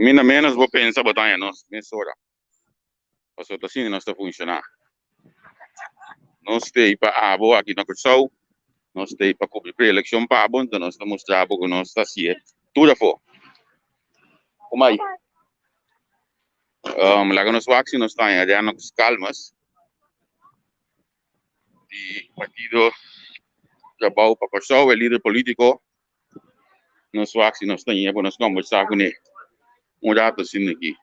Mina menos vou pensar botar nós nessa hora. Passou assim nós está funcionar. Nós tem para abo aqui na Cursal. Nós tem para cobrir pré-eleição para abo, então nós estamos mostrar que nós está assim. Tudo for. Como aí? Laga nos waxi nós está aí, já nos calmas. De partido Trabalho para Cursal, o líder político. Nos waxi nós está aí, nós conversar com ele. Rato assim aqui.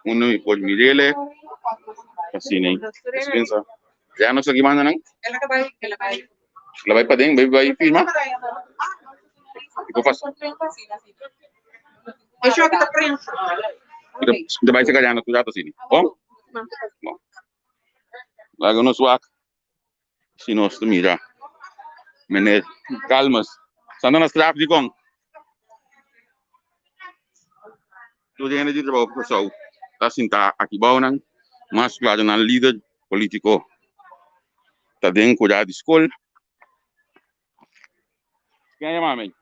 Uno pode mirele assim, né? Pensa. Já não sei gimana nang? Ela vai para dentro, vai filmar. Ficou fácil. Deixa eu aqui da prensa. Kita vai chegar já no rato assim. Bom? Bom. Lago nos wak. Se nós mira. Menet calmas. Sana nas trap di kong. Tudo yang di trabalho pessoal. Tá sinta aqui bom nang. Mas claro na líder político. Tá dentro cuidar de escola. Quem é mamãe?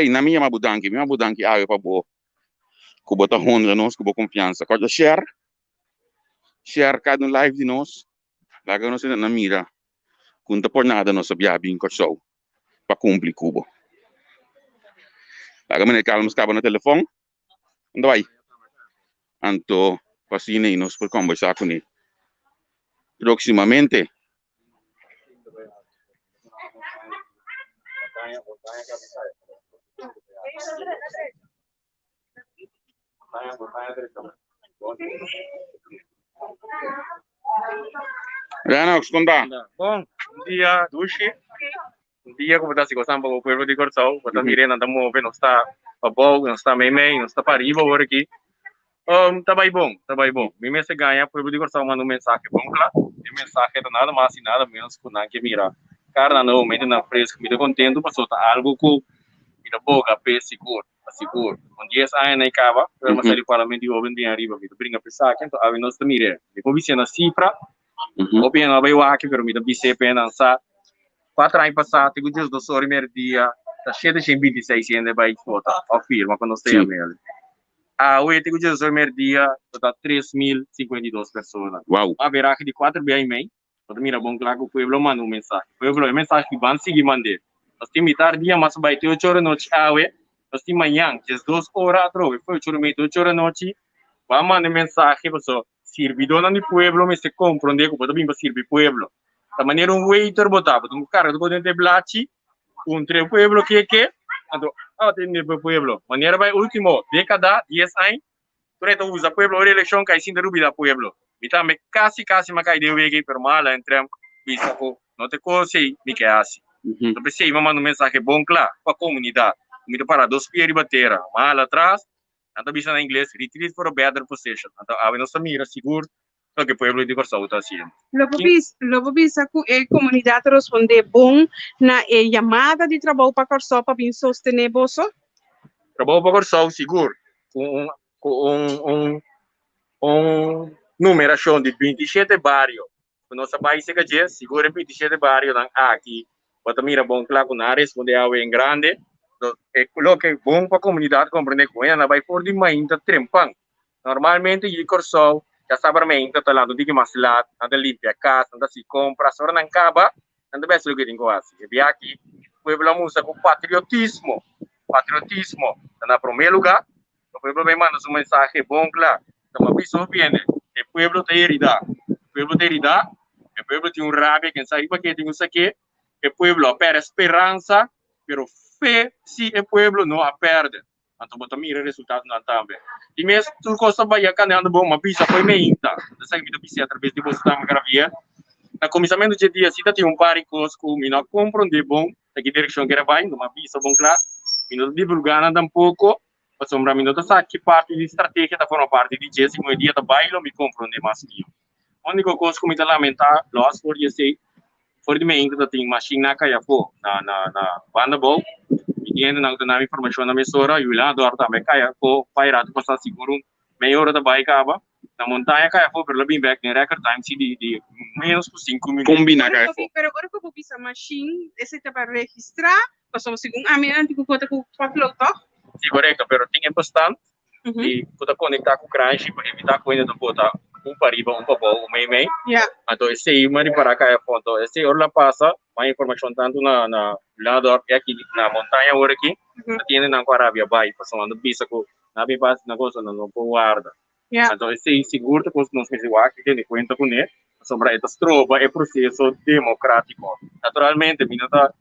Na minha mabudanki ayo pa bo. Kubo ta honra nos, kubo confiança. Kada share cada live de nós. Laga nos na mira. Kunta por nada nos sabiabi em show. Pa cumprir kubo. Laga mene calmos cabo no telefone. Ando vai. Anto pasine nos por conversar com ele. Proximamente. Rana, esconda. Bom dia, Dushi. Dia como está se gostando para o povo de Corsal, para mirando anda mover, não está para bom, não está meio, não está para riba agora aqui. Tá bem bom, tá bem bom. Me se ganha, o povo de Corsal manda mensagem bom lá. E mensagem é nada mais e nada menos que não que mira. Cara, não, me na fresco, me contento, passou tá algo com me da boca, pé seguro. Seguro. Com 10 anos na cava, mas ele parlamento de jovem de arriba, me brinca pensar que então a nós também é. Depois vi na cifra, o bem não vai o aqui, pero me da bise pena sa 4 anos passados, tenho dias do sorry dia, tá cheio de 26 ainda vai votar, afirma quando você é mesmo. Hoje tenho dias do sorry dia, tá 3.052 pessoas. Uau. A verá de 4 bem e meio, quando mira bom claro que o povo manda mensagem. O povo é mensagem que vão seguir mandar. Nós temos tarde, mas vai ter 8 horas da noite, nós temos manhã, às 2 horas atrás, foi 8 horas da noite, vamos mandar mensagem, pessoal, servidor no povo, mas se compreende que pode vir para servir o povo. Da maneira waiter botava, cara do dentro de blachi, tre pueblo que tem no pueblo. Maneira vai último década, 10 anos, tu usa pueblo eleição que ainda dúvida pueblo. Então me quase macai de wege per mala entramos, bisa ko, não te coisa me que assim. Então pensei, vamos mandar mensagem bom claro para a comunidade. Me para 2 pies de bateria, mal atrás, então bisa na inglês, retreat for a better position. Então a nossa mira seguro. Lo que o pueblo de Corsau está haciendo. Logo bisa a comunidade responde bom na chamada de trabalho para Corsau para vir sostener bolso? Trabalho para Corsau, seguro. Numeração de 27 bairros. Nossa país é seguro 27 bairros aqui. Bota mira bom claro na responde a em grande. Lo que é bom para a comunidade compreender com ela vai por de mainta trempang. Normalmente de Corsau já sabe tá lá do diga mais lá, anda limpa a casa, anda se compra, só não acaba, anda bem se tem quase. E aqui, o povo música com patriotismo, na primeiro lugar, o povo vem mandar uma mensagem bom claro, então uma pessoa bem, o povo tem herida, o povo tem rabia, quem sabe que tem isso aqui, o povo perde esperança, pero fé se o povo não a perde. Então, botar mira resultado não também. E mesmo tu costa bahia canela bom, uma pizza foi meinta. Dessa que me pizza através de você tá gravia. Na comissamento de dia, se tá tem par de coisas que me não compreende bom, da que direção que era vai, uma pizza bom claro. Me não divulgar nada um pouco, para sombra me não tá sabe que parte de estratégia da forma parte de dia, se meu dia tá bailo me compreende mais que eu. Onde que coisa que me tá lamentar, loss for you say, for de meinta tem machine na caia pô, na banda bom. Yan ang tanami informasyon na mesora, yun lang, doar também kaya ko pairado pa sa siguro, mayor da baik ka ba? Na montanha kaya for berlebih back ni record time sih di menos por 5 minutos. Combina kaya fo. Pero agora que eu vou pisar machine, esse tá para registrar, passou segundo a minha antigo conta com papel, tá? Sim, correto, pero tem bastante. E puta conectar com o crunch para evitar que ainda não bota para riba, para baixo, o meio. Yeah. Então esse aí mari para kaya fonto. Esse orla passa, mais informação tanto na lado aqui na montanha agora aqui, tiene na Arabia Bay, passando bisa com na base na coisa não guarda. Yeah. Então esse aí seguro que nós fizemos aqui tem conta com ele sobre esta trova é processo democrático. Naturalmente, minota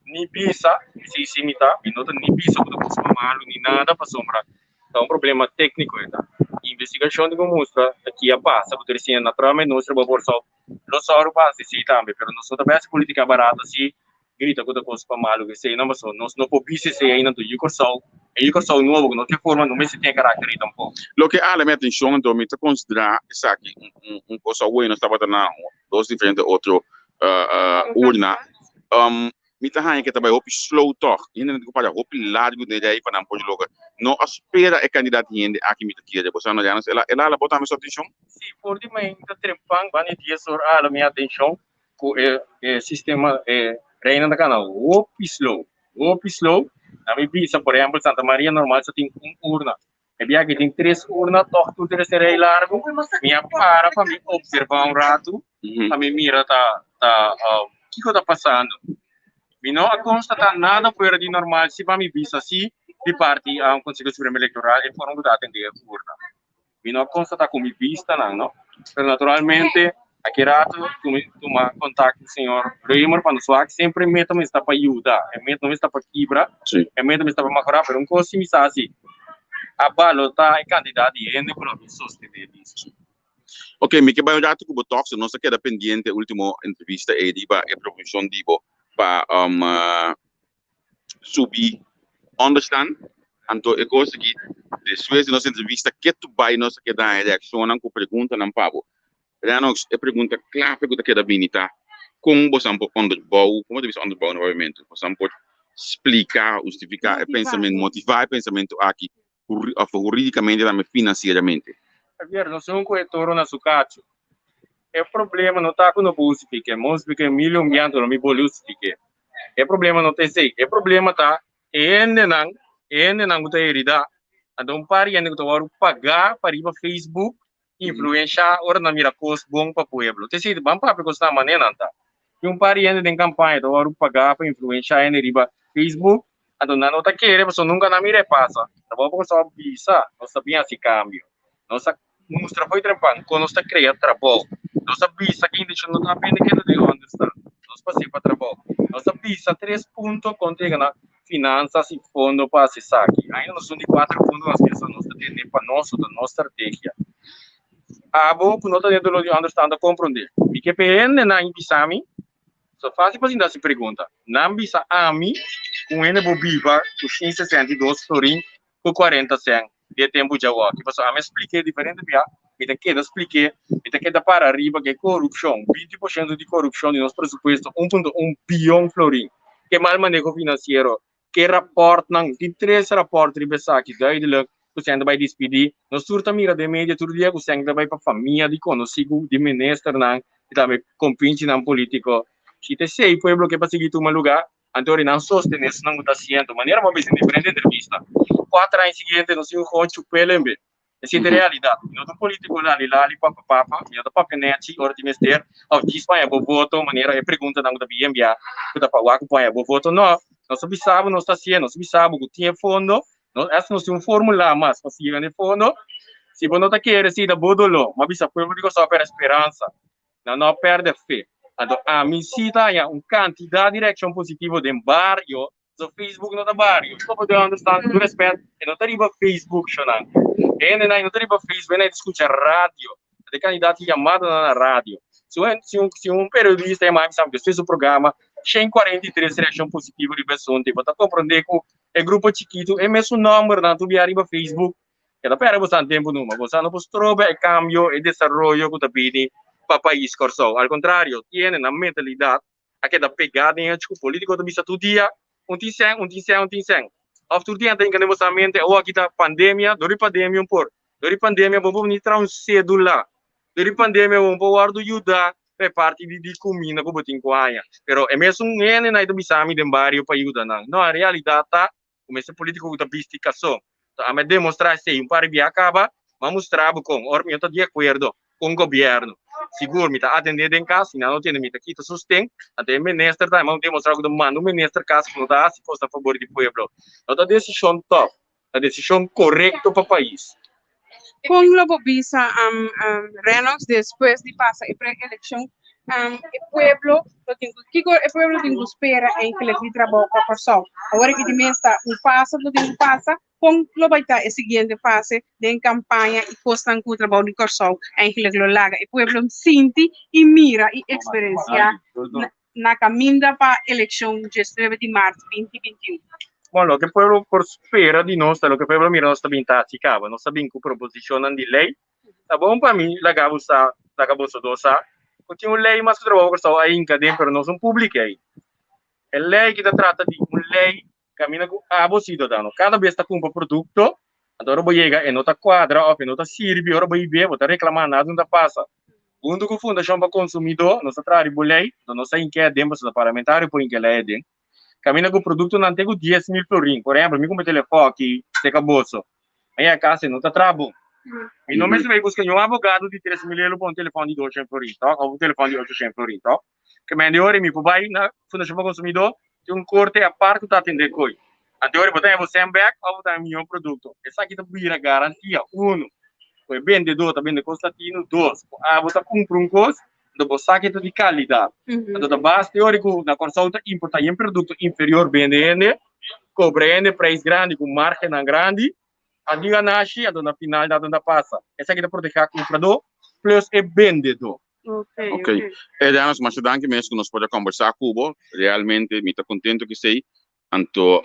ni bisa, se simita, minota ni bisa para buscar malo ni nada para sombra. Então, um problema técnico é tá. Investigação de como mostra aqui a passa, porque assim, naturalmente nós trabalhamos só, nós só base sim também, mas nós só tabela política barata se grita com coisa para malo que sei, não mas nós não podemos se ainda do Yucosol novo, que não tem forma, não se tem caráter tampoco. Lo que ale me atenção então me considerar isso aqui coisa bueno estava na dois diferentes outro urna me tá que também hop slow talk ainda não para hop largo de aí para não pode logo não espera é candidato ainda aqui me tá aqui depois não já ela botar minha atenção sim por de mim tá trepang bani dia sur ala minha atenção com sistema reina da canal hop slow a mim bisa por exemplo Santa Maria normal só tem urna é bem que tem 3 urnas torto terceiro largo minha para me observar rato a mim mira que que tá passando me não constata nada fora de normal se vai me bisa assim de parte a Conselho Supremo Eleitoral e foram de atender a urna me não constata como vista não mas naturalmente aqui rato toma contato com o senhor Reimer para nos falar que sempre meta me está para ajudar meta me está para quebrar meta me está para melhorar pero um coisa me está assim a balota é candidato e ainda por não sostener isso. Ok, me que vai já tu cubo talks, nós queda pendiente último entrevista e diba e promoção dibo para subir understand anto e coisa que depois de nossa entrevista que tu vai nós que dá reação com pergunta não pabo. Já nós é pergunta clara pergunta que da binita com você um pouco underbow, como deve ser underbow novamente, você um pouco explicar, justificar o pensamento, motivar o pensamento aqui juridicamente e financeiramente. Javier, nós somos um corretor na Sucacho. O problema não está com o bolso, porque nós porque milhão de anos não me bolso, porque o problema não tem sei, o problema está ainda não tem herida. Então pare ainda que tu pagar para ir para Facebook, influenciar, ora na mira coisa bom para o povo. Tem sido bom para porque está maneira não tá. E pare ainda tem campanha, tu pagar para influenciar ainda ir para Facebook. Então não está querendo, mas nunca na mira passa. Tá bom porque só bisa, não sabia esse câmbio. Nossa mostra foi trampando, quando está criando trabalho. Nossa bisa que ainda não está bem que de understand. Nossa passei para trabalho. Nossa bisa 3 pontos contém na finanças e fundo para acessar aqui. Ainda nós somos de 4 pontos as pessoas nós têm para nossa estratégia. A bom que nós temos de understand compreender. E que PN na Ibisami, só fácil para ainda se pergunta. Na bisa ami com ele bobiva com 62 florim com 40 cent. De tempo já o que passou a me expliquei diferente via me tem que expliquei me tem que dar para arriba que corrupção 20% de corrupção de nosso presupuesto 1.1 bilhão florim que mal manejo financeiro que rapport não de 3 rapport de besa que duidelijk que sendo vai despedir nós surta mira de mídia todo dia que sendo vai para família de conhecido de ministro não e também compinche não político se te sei pueblo que para seguir tu lugar Antônio não sostém isso não está sendo maneira uma vez diferente entrevista 4 anos seguintes nós íamos com o PLMB essa é a realidade não tem político lá papa não tem papo neti hora de mestre ao Espanha vou voto maneira é pergunta não da BMBA que tá para o acompanha vou voto não nós sabemos não está sendo nós sabemos que tinha fundo nós essa nós tem fórmula mas para seguir no fundo se você não está querendo se da bodolo mas bisa público só para esperança não perde fé então a mim cita quantidade de direção positiva de barrio so Facebook não tá barrio só para understand do respeito e não tá riba Facebook chonang e não tá riba Facebook não escuta rádio de candidato chamado na rádio se um periodista é mais sabe que fez o programa 143 direção positiva de pessoa tipo tá compreender que é grupo chiquito é mesmo número não tu via riba Facebook e da pera você tempo numa você não pode trobe e cambio e desenvolvimento que tá pedindo para país corso ao contrário tiene na mentalidade aquela pegada em o político do bisa todo dia um tiseng. After dia tem que negociamento ou aqui da pandemia, dori pandemia por. Dari pandemia bobo ni tra un cedula. Dari pandemia bobo guardo aiuta per parte di comina ko botin kuaya. Pero é mesmo ngene na ito bisami den barrio pa aiuta nang. No, a realidade come se politico uta bisticação. A me demonstrar se um par via acaba, mas mostrar com ormento de acordo com o governo. Seguro me tá atendendo em casa, não tem me tá aqui tá sustém, até ministro tá, mas demonstrar que mano ministro casa não dá se fosse a favor do povo. Então a decisão top, a decisão correta para o país. Com Globo Bisa, Reynolds, después de pasar a pré-elección, el pueblo tem que esperar em que ele trabalha para a pessoa. Agora que também está um passo, do tempo passa, com Globo está a seguinte fase de campanha e postam com o trabalho de pessoa em que ele larga. O pueblo sente e mira e experiencia na caminho para a eleição de 19 de março de 2021. Bom, lo que o pueblo espera de nós, lo que o pueblo mira nós também tá acaba, nós sabemos que proposição de lei, tá bom para mim, la gabusa dosa, porque uma lei mas que trabalha com só aí em cadeia, pero não são públicas aí. É lei que trata de uma lei caminha com a cidadão. Cada vez está com um produto, agora vai chegar e não tá quadra, ou não tá sirve, agora vai ver, vai reclamar nada, não tá passa. Quando que fundação para consumidor, nós traz lei, nós sai em que é dentro do parlamentário, por em que lei é dentro. Caminha com o produto não tem 10.000 florin. Por exemplo, me com o telefone aqui, se acabou-se. Aí a casa não está trabalhando. E não mesmo vai buscar um advogado de 3.000 euros para um telefone de 200 florin, tá? Ou um telefone de 800 florin, tá? Que me hora me vai na Fundação para Consumidor, tem um corte a parte que está atendendo coi. Até hora botar você back ou botar meu produto. Essa aqui tá vira garantia, um. O vendedor tá vendendo constantino, dois. Você compra um coisa, depois saque de qualidade. Então, base teórico na consulta importa um produto inferior vendendo, cobrando preço grande com margem grande, a diga nasce, a dona final da dona passa. Essa aqui é proteger o comprador plus o vendedor. Ok. Janos, mas danke mesmo que nós podemos conversar com o realmente me está contente que sei, então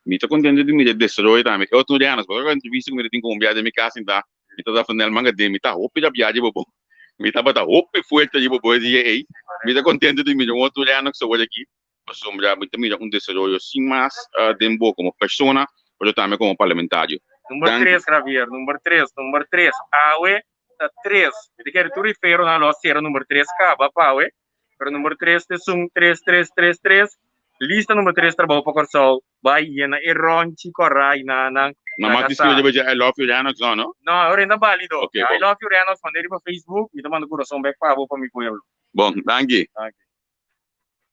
me está contente de me desenvolver também. Eu tô Janos, porque a entrevista que me tem com viagem de minha casa ainda, me está fazendo manga de me tá hope da viagem bobo. Me tá bota hope forte de bobo de aí. Me está contente de me outro Janos que sou aqui. Mas me tá me desenvolver sim mais tempo como pessoa, mas também como parlamentário. Número 3, Javier, número 3. Aue, 3. Eu quero tu refiro na nossa era número 3, acaba, Aue. Pero número 3, sum 3333. Lista número 3, trabalho para o sol. Vai, na Eronchi, Corai, na. Mas disse que eu I love you, Janos, não? Não, agora ainda válido. Okay, I love you, Janos, quando ele para Facebook, me tá mandando coração back para o meu pueblo. Bom, danke.